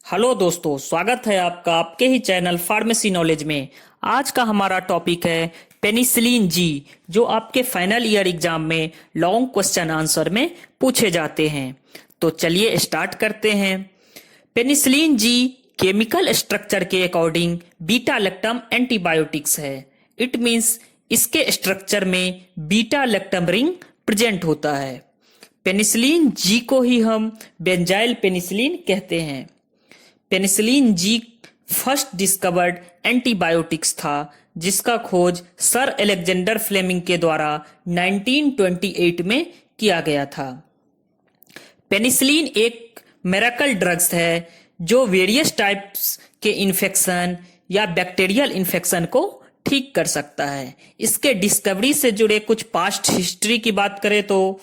Hello दोस्तों, स्वागत है आपका आपके ही चैनल फार्मेसी नॉलेज में। आज का हमारा टॉपिक है पेनिसिलिन जी, जो आपके फाइनल ईयर एग्जाम में लॉन्ग क्वेश्चन आंसर में पूछे जाते हैं। तो चलिए स्टार्ट करते हैं। पेनिसिलिन जी केमिकल स्ट्रक्चर के अकॉर्डिंग बीटा लैक्टम एंटीबायोटिक्स है। इट मीन्स इसके स्ट्रक्चर में बीटा लैक्टम रिंग प्रेजेंट होता है। पेनिसिलिन जी को ही हम बेंजाइल पेनिसिलिन कहते हैं। Penicillin G first discovered antibiotics था, जिसका खोज सर अलेक्जेंडर फ्लेमिंग के द्वारा 1928 में किया गया था। पेनिसिलिन एक मिरेकल ड्रग्स है जो वेरियस टाइप्स के इन्फेक्शन या बैक्टीरियल इन्फेक्शन को ठीक कर सकता है। इसके डिस्कवरी से जुड़े कुछ पास्ट हिस्ट्री की बात करें तो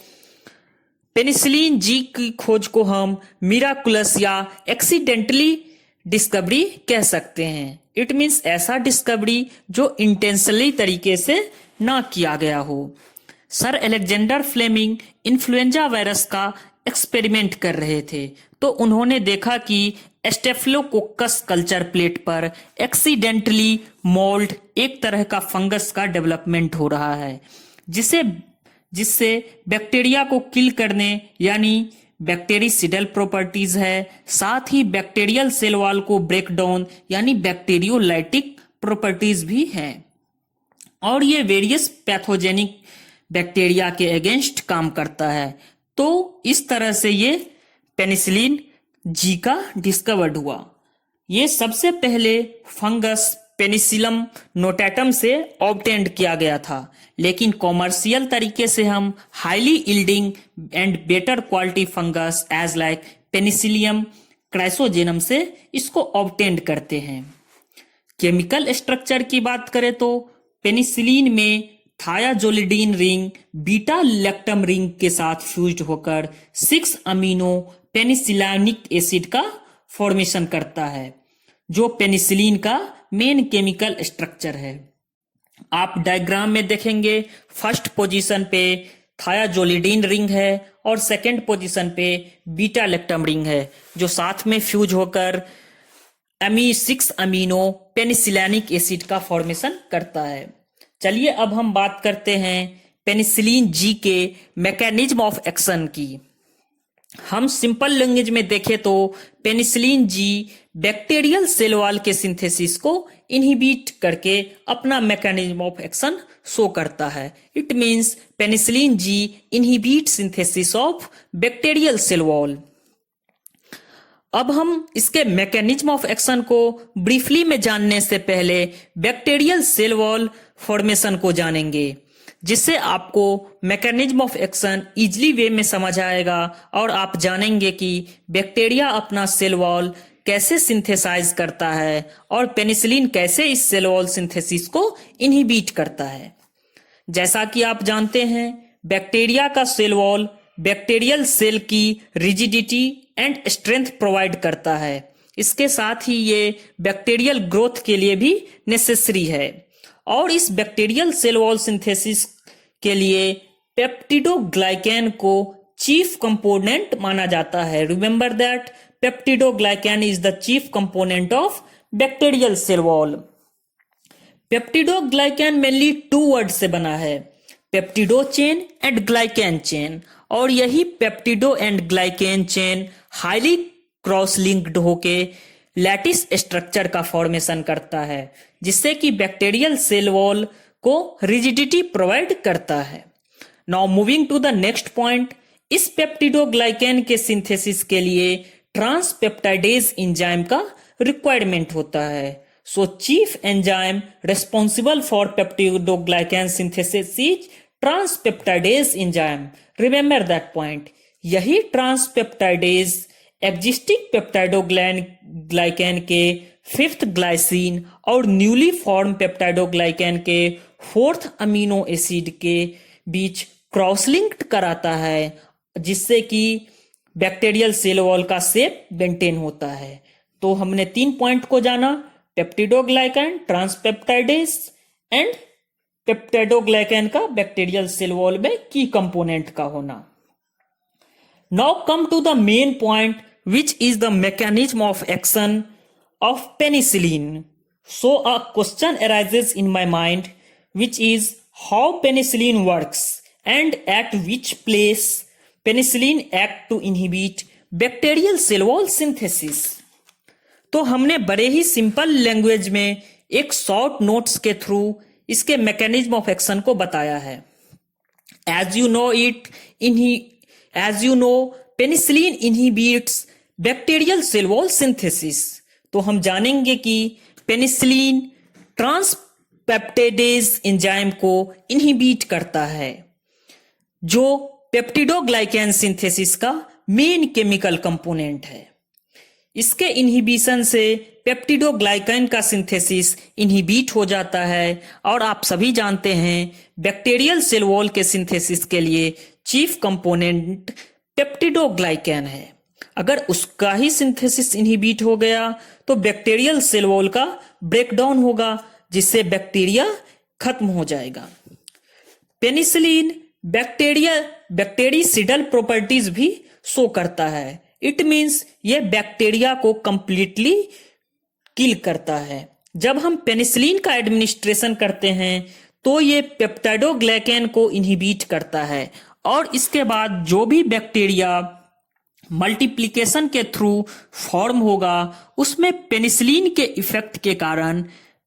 पेनिसिलिन जी की खोज को हम मिराकुलस या एक्सीडेंटली डिस्कवरी कह सकते हैं। इट मीन्स ऐसा डिस्कवरी जो इंटेंशनली तरीके से ना किया गया हो। Sir Alexander Fleming influenza virus का एक्सपेरिमेंट कर रहे थे, तो उन्होंने देखा कि स्टेफिलोकोकस कल्चर प्लेट पर एक्सीडेंटली मोल्ड एक तरह का फंगस का डेवलपमेंट हो रहा है, जिससे बैक्टीरिया को किल करने यानी बैक्टीरिसिडल प्रॉपर्टीज है, साथ ही बैक्टीरियल सेल वॉल को ब्रेक डाउन यानी बैक्टीरियोलाइटिक प्रॉपर्टीज भी हैं, और ये वेरियस पैथोजेनिक बैक्टीरिया के अगेंस्ट काम करता है। तो इस तरह से ये पेनिसिलिन जी का डिस्कवर्ड हुआ। ये सबसे पहले फंगस पेनिसिलम नोटेटम से ऑब्टेंड किया गया था, लेकिन कॉमर्शियल तरीके से हम highly yielding and better quality fungus as like penicillium chrysogenum से इसको ऑब्टेंड करते हैं। केमिकल स्ट्रक्चर की बात करें तो पेनिसिलिन में थायाजोलिडीन रिंग बीटा लैक्टम रिंग के साथ फ्यूज्ड होकर 6 अमीनो पेनिसिलानिक एसिड का फॉर्मेशन करता है, जो पेनिसिलिन का मेन केमिकल स्ट्रक्चर है। आप डायग्राम में देखेंगे फर्स्ट पोजीशन पे थायाजोलिडीन रिंग है और सेकंड पोजीशन पे बीटा लैक्टम रिंग है, जो साथ में फ्यूज होकर 6 अमीनो पेनिसिलानिक एसिड का फॉर्मेशन करता है। चलिए अब हम बात करते हैं पेनिसिलिन जी के मैकेनिज्म ऑफ एक्शन की। हम सिंपल लैंग्वेज में देखें तो penicillin G bacterial cell wall के सिंथेसिस को इनहिबिट करके अपना मैकेनिज्म ऑफ एक्शन शो करता है। It means penicillin G inhibit synthesis of bacterial cell wall. अब हम इसके मैकेनिज्म ऑफ एक्शन को ब्रीफली में जानने से पहले बैक्टीरियल सेल वॉल फॉर्मेशन को जानेंगे, जिससे आपको मैकेनिज्म ऑफ एक्शन इजली वे में समझ आएगा और आप जानेंगे कि बैक्टीरिया अपना सेल वॉल कैसे सिंथेसाइज करता है और पेनिसिलिन कैसे इस सेल वॉल सिंथेसिस को इनहिबिट करता है। जैसा कि आप जानते हैं, बैक्टीरिया का सेल वॉल बैक्टीरियल सेल की रिजिडिटी एंड स्ट्रेंथ प्रोवाइड करता है। इसके साथ ही ये बैक्टीरियल ग्रोथ के लिए भी नेसेसरी है, और इस बैक्टीरियल सेल वॉल सिंथेसिस के लिए पेप्टिडोग्लाइकैन को चीफ कंपोनेंट माना जाता है। Remember that peptidoglycan is the chief component of bacterial cell wall. Peptidoglycan mainly 2 word से बना है, peptido chain and glycan chain, और यही peptido and glycan chain highly cross linked होके लैटिस स्ट्रक्चर का फॉर्मेशन करता है, जिससे कि बैक्टीरियल सेल वॉल को रिजिडिटी प्रोवाइड करता है। Now moving to the next point, इस पेप्टिडोग्लाइकैन के सिंथेसिस के लिए ट्रांसपेप्टाइडेज एंजाइम का रिक्वायरमेंट होता है। So chief enzyme responsible for peptidoglycan synthesis is transpeptidase enzyme. Remember that point. यही ट्रांसपेप्टाइडेज एग्जिस्टिंग पेप्टाइडोग्लाइकैन के 5th ग्लाइसिन और न्यूली फॉर्म पेप्टाइडोग्लाइकैन के 4th अमीनो एसिड के बीच क्रॉस लिंक्ड कराता है, जिससे कि बैक्टीरियल सेल वॉल का शेप मेंटेन होता है। तो हमने 3 पॉइंट को जाना, पेप्टिडोग्लाइकैन, ट्रांसपेप्टाइडेज एंड पेप्टाइडोग्लाइकैन का बैक्टीरियल सेल वॉल में की कंपोनेंट का होना। Now come to the main point which is the mechanism of action of penicillin. So a question arises in my mind, which is how penicillin works and at which place penicillin act to inhibit bacterial cell wall synthesis. तो हमने बड़े ही simple language में एक short notes के through इसके mechanism of action को बताया है. As you know, penicillin inhibits bacterial cell wall synthesis. तो हम जानेंगे कि पेनिसिलिन ट्रांसपेप्टिडेज एंजाइम को इनहिबिट करता है, जो पेप्टिडोग्लाइकैन सिंथेसिस का मेन केमिकल कंपोनेंट है. इसके इनहिबिशन से पेप्टिडोग्लाइकैन का सिंथेसिस इनहिबिट हो जाता है और आप सभी जानते हैं बैक्टीरियल सेल वॉल के सिंथेसिस के लिए चीफ कंपोनेंट पेप्टिडोग्लाइकैन है. अगर उसका ही सिंथेसिस इनहिबिट हो गया तो बैक्टीरियल सेल वॉल का ब्रेकडाउन होगा, जिससे बैक्टीरिया खत्म हो जाएगा. पेनिसिलिन बैक्टीरियासिडल प्रॉपर्टीज भी शो करता है. इट मींस ये बैक्टीरिया को कंप्लीटली किल करता है. जब हम पेनिसिलिन का एडमिनिस्ट्रेशन करते हैं तो ये पेप्टाइडोग्लाइकैन को इनहिबिट करता है और इसके बाद जो भी बैक्टीरिया मल्टीप्लिकेशन के थ्रू फॉर्म होगा उसमें पेनिसिलिन के इफेक्ट के कारण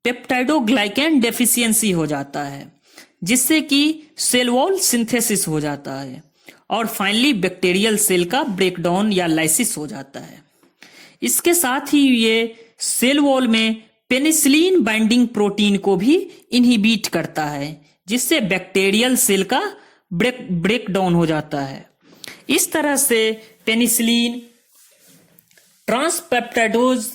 पेप्टाइडोग्लाइकैन डेफिशिएंसी हो जाता है, जिससे कि सेल वॉल सिंथेसिस हो जाता है और फाइनली बैक्टीरियल सेल का ब्रेकडाउन या लाइसिस हो जाता है. इसके साथ ही ये सेल वॉल में पेनिसिलिन बाइंडिंग प्रोटीन को भी इनहिबिट करता है, जिससे बैक्टीरियल सेल का ब्रेकडाउन हो जाता है. इस तरह से पेनिसिलिन ट्रांसपेप्टाइडोज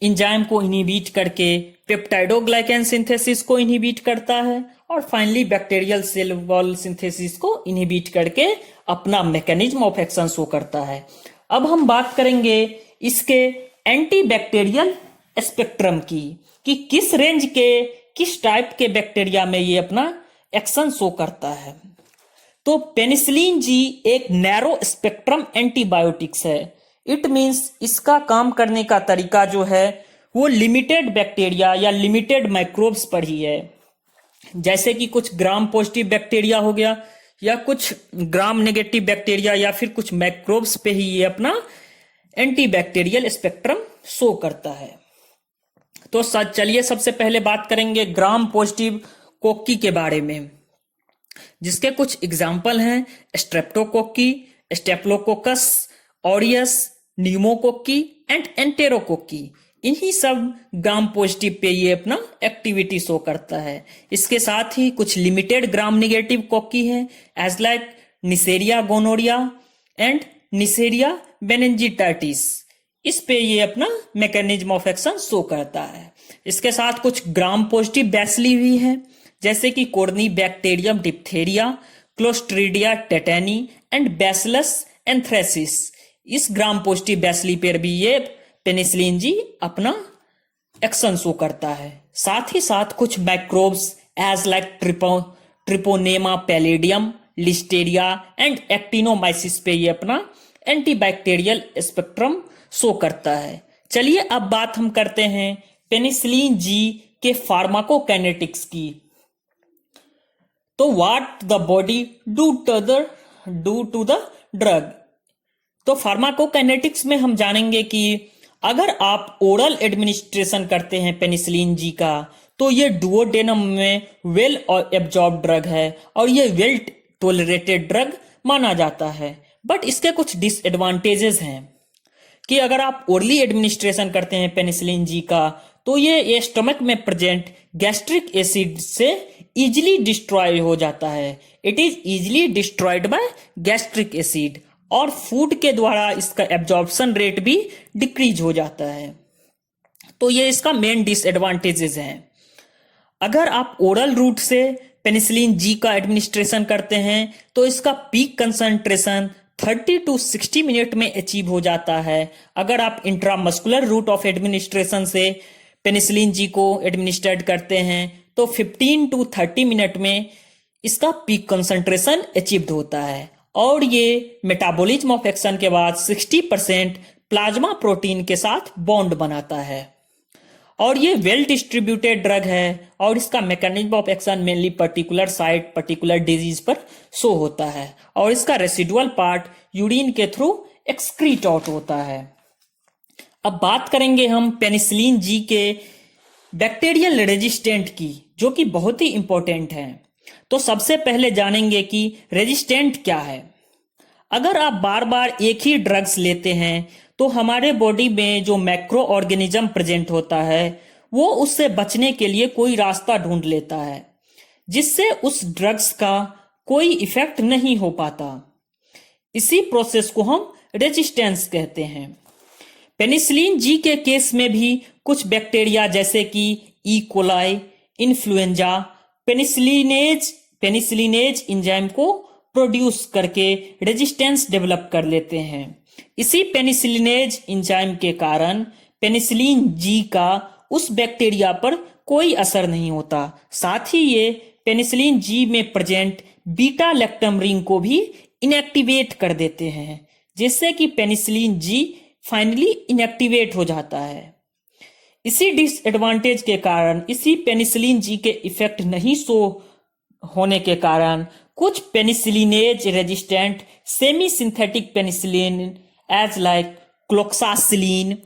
एंजाइम को इनहिबिट करके पेप्टाइडोग्लाइकैन सिंथेसिस को इनहिबिट करता है और finally bacterial cell wall synthesis को इनहिबिट करके अपना मैकेनिज्म ऑफ एक्शन शो करता है. अब हम बात करेंगे इसके एंटीबैक्टीरियल स्पेक्ट्रम की, कि किस रेंज के किस टाइप के बैक्टीरिया में ये अपना एक्शन शो करता है. तो पेनिसिलिन जी एक नैरो स्पेक्ट्रम एंटीबायोटिक्स है. इट मींस इसका काम करने का तरीका जो है वो लिमिटेड बैक्टीरिया या लिमिटेड माइक्रोब्स पर ही है. जैसे कि कुछ ग्राम पॉजिटिव बैक्टीरिया हो गया या कुछ ग्राम नेगेटिव बैक्टीरिया या फिर कुछ माइक्रोब्स पे ही ये अपना एंटीबैक्टीरियल स्पेक्ट्रम शो करता है. तो चलिए सबसे पहले बात करेंगे ग्राम पॉजिटिव कोक्की के बारे में, जिसके कुछ एग्जाम्पल हैं स्ट्रेप्टोकोक्की, स्टेप्लोकोकस ऑरियस, न्यूमोकोक्की एंड एंटेरोकोक्की. इन्हीं सब ग्राम पॉजिटिव पे ये अपना एक्टिविटी शो करता है. इसके साथ ही कुछ लिमिटेड ग्राम नेगेटिव कोक्की है as like neisseria gonorrhoea and neisseria meningitidis. इस पे ये अपना मैकेनिज्म ऑफ एक्शन शो करता है. इसके साथ कुछ ग्राम पॉजिटिव बैसिली भी है, जैसे कि corynebacterium diphtheriae, clostridia tetani and bacillus anthracis. इस ग्राम पॉजिटिव बैसिली पर भी ये पेनिसिलिन जी अपना एक्शन शो करता है. साथ ही साथ कुछ microbes as like treponema pallidum, listeria and actinomyces पे ये अपना एंटीबैक्टीरियल स्पेक्ट्रम शो करता है. चलिए अब बात हम करते हैं पेनिसिलिन जी के फार्माकोकाइनेटिक्स की. तो what the body do to the drug. तो फार्माकोकाइनेटिक्स में हम जानेंगे कि अगर आप ओरल एडमिनिस्ट्रेशन करते हैं पेनिसिलिन जी का तो ये डुओडेनम में वेल एब्जॉर्ब ड्रग है और ये वेल टोलरेटेड ड्रग माना जाता है. बट इसके कुछ डिसएडवांटेजेस हैं कि अगर आप ओरली एडमिनिस्ट्रेशन करते हैं पेनिसिलिन जी का तो ये स्टमक में प्रेजेंट गैस्ट्रिक एसिड से इजिली डिस्ट्रॉय हो जाता है. It is easily destroyed by gastric acid और फूड के द्वारा इसका एब्जॉर्प्शन रेट भी डिक्रीज हो जाता है. तो ये इसका मेन डिसएडवांटेजेस हैं. अगर आप ओरल रूट से पेनिसिलिन जी का एडमिनिस्ट्रेशन करते हैं तो इसका पीक कंसंट्रेशन 30 to 60 मिनट में अचीव हो जाता है. अगर आप इंट्रामस्कुलर रूट ऑफ एडमिनिस्ट्रेशन से पेनिसिलिन जी को एडमिनिस्ट्रेट करते हैं तो 15 to 30 मिनट में इसका पीक कंसंट्रेशन अचीव्ड होता है और ये मेटाबॉलिज्म ऑफ एक्शन के बाद 60% प्लाज्मा प्रोटीन के साथ बॉन्ड बनाता है और ये वेल डिस्ट्रीब्यूटेड ड्रग है और इसका mechanism of action mainly particular site particular disease पर शो होता है और इसका रेसिडुअल पार्ट यूरिन के थ्रू एक्सक्रीट आउट होता है। अब बात करेंगे हम पेनिसिलिन जी के बैक्टीरियल रेजिस्टेंट की, जो कि बहुत ही इंपॉर्टेंट है। तो सबसे पहले जानेंगे कि रेजिस्टेंट क्या है। अगर आप बार बार एक ही ड्रग्स लेते हैं तो हमारे बॉडी में जो मैक्रो ऑर्गेनिज्म प्रेजेंट होता है वो उससे बचने के लिए कोई रास्ता ढूंढ लेता है जिससे उस ड्रग्स का कोई इफेक्ट नहीं हो पाता। इसी प्रोसेस को हम रेजिस्टेंस कहते हैं। पेनिसिलिन जी के केस में भी कुछ बैक्टीरिया जैसे कि E coli, influenza penicillinase enzyme को प्रोड्यूस करके रेजिस्टेंस डेवलप कर लेते हैं। इसी पेनिसिलिनेज एंजाइम के कारण पेनिसिलिन जी का उस बैक्टीरिया पर कोई असर नहीं होता। साथ ही ये पेनिसिलिन जी में प्रेजेंट बीटा लैक्टम रिंग को भी इनएक्टिवेट कर देते हैं, जिससे कि पेनिसिलिन जी फाइनली इनएक्टिवेट हो जाता है। इसी डिसएडवांटेज के कारण, इसी पेनिसिलिन जी के इफेक्ट नहीं शो होने के कारण कुछ penicillinase resistant semi synthetic penicillin as like cloxacillin,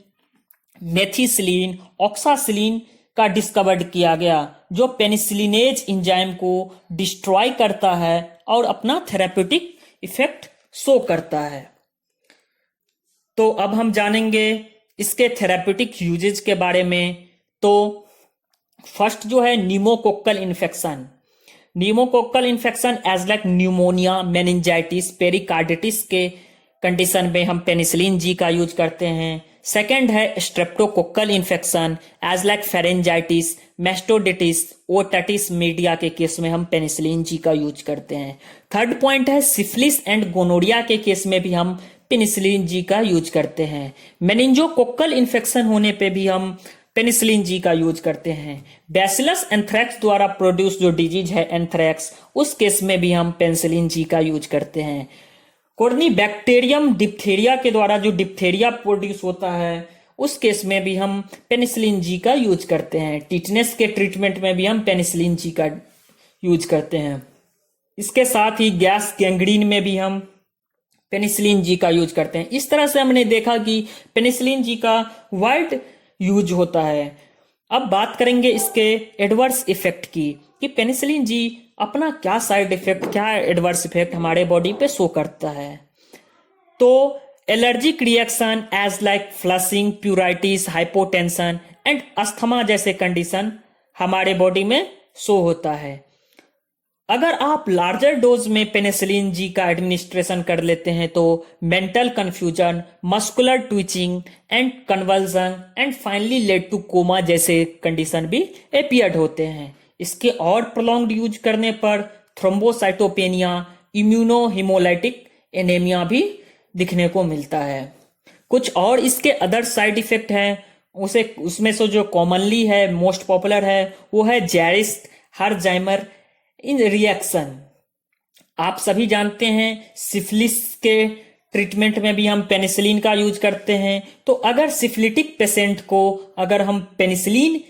methicillin, oxacillin का डिस्कवर्ड किया गया, जो पेनिसिलिनेज एंजाइम को डिस्ट्रॉय करता है और अपना थेरेप्यूटिक इफेक्ट शो करता है। तो अब हम जानेंगे इसके थेरेप्यूटिक यूजेज के बारे में। तो फर्स्ट जो है pneumococcal infection. Pneumococcal infection as like pneumonia, meningitis, pericarditis के कंडीशन में हम पेनिसिलिन जी का यूज करते हैं। सेकेंड है streptococcal infection as like pharyngitis, mastoiditis, otitis media के केस में हम पेनिसिलिन जी का यूज करते हैं। थर्ड पॉइंट है सिफिलिस एंड गोनोरिया के केस में भी हम पेनिसिलिन जी का यूज करते हैं। मेनिंजोकोक्कल इन्फेक्शन होने पे भी हम पेनिसिलिन जी का यूज करते हैं। बैसिलस एंथ्रेक्स द्वारा प्रोड्यूस जो डिजीज है एंथ्रेक्स, उस केस में भी हम पेनिसिलिन जी का यूज करते हैं। कोर्नी बैक्टीरियम डिप्थेरिया के द्वारा जो डिप्थेरिया प्रोड्यूस होता है उस केस में भी हम पेनिसिलिन जी का यूज करते हैं। टिटनेस के ट्रीटमेंट में भी हम पेनिसिलिन जी का यूज करते हैं। इसके साथ ही गैस गैंग्रीन में भी हम पेनिसिलिन जी का यूज करते हैं। इस तरह से हमने देखा कि पेनिसिलिन जी का वाइड यूज होता है। अब बात करेंगे इसके एडवर्स इफेक्ट की कि पेनिसिलिन जी अपना क्या साइड इफेक्ट, क्या एडवर्स इफेक्ट हमारे बॉडी पे शो करता है। तो allergic reaction as like flushing, pruritus, hypotension and asthma जैसे कंडीशन हमारे बॉडी में शो होता है। अगर आप लार्जर डोज में पेनिसिलिन जी का एडमिनिस्ट्रेशन कर लेते हैं तो mental confusion, muscular twitching and convulsion and finally lead to coma जैसे कंडीशन भी अपीयर्ड होते हैं। इसके और प्रोलॉन्ग्ड यूज करने पर थ्रोम्बोसाइटोपेनिया, इम्यूनोहिमोलाइटिक एनीमिया भी दिखने को मिलता है। कुछ और इसके अदर साइड इफेक्ट हैं, उसमें से जो कॉमनली है, मोस्ट पॉपुलर है, वो है जेरिस्ट हर्जाइमर इन रिएक्शन। आप सभी जानते हैं सिफिलिस के ट्रीटमेंट में भी हम पेनिसिलिन का यूज करते हैं। तो अगर सिफिलिटिक पेशेंट को अगर हम पेनिसिलिन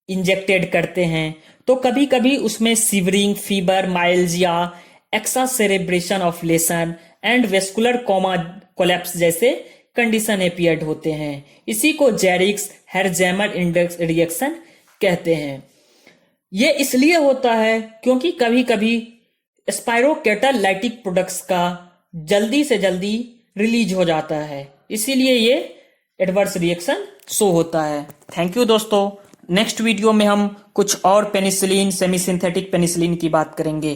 इंजेक्टेड करते हैं तो कभी कभी उसमें shivering, fever, myalgia, exacerbation of lesion and vascular coma collapse जैसे कंडीशन अपीयर्ड होते हैं। इसी को जेरिक्स हर्जाइमर इंडेक्स रिएक्शन कहते हैं। ये इसलिए होता है क्योंकि कभी कभी स्पाइरोकेटालाइटिक प्रोडक्ट्स का जल्दी से जल्दी रिलीज हो जाता है, इसीलिए ये एडवर्स रिएक्शन शो होता है। थैंक यू दोस्तों। नेक्स्ट वीडियो में हम कुछ और पेनिसिलिन, सेमी सिंथेटिक पेनिसिलिन की बात करेंगे।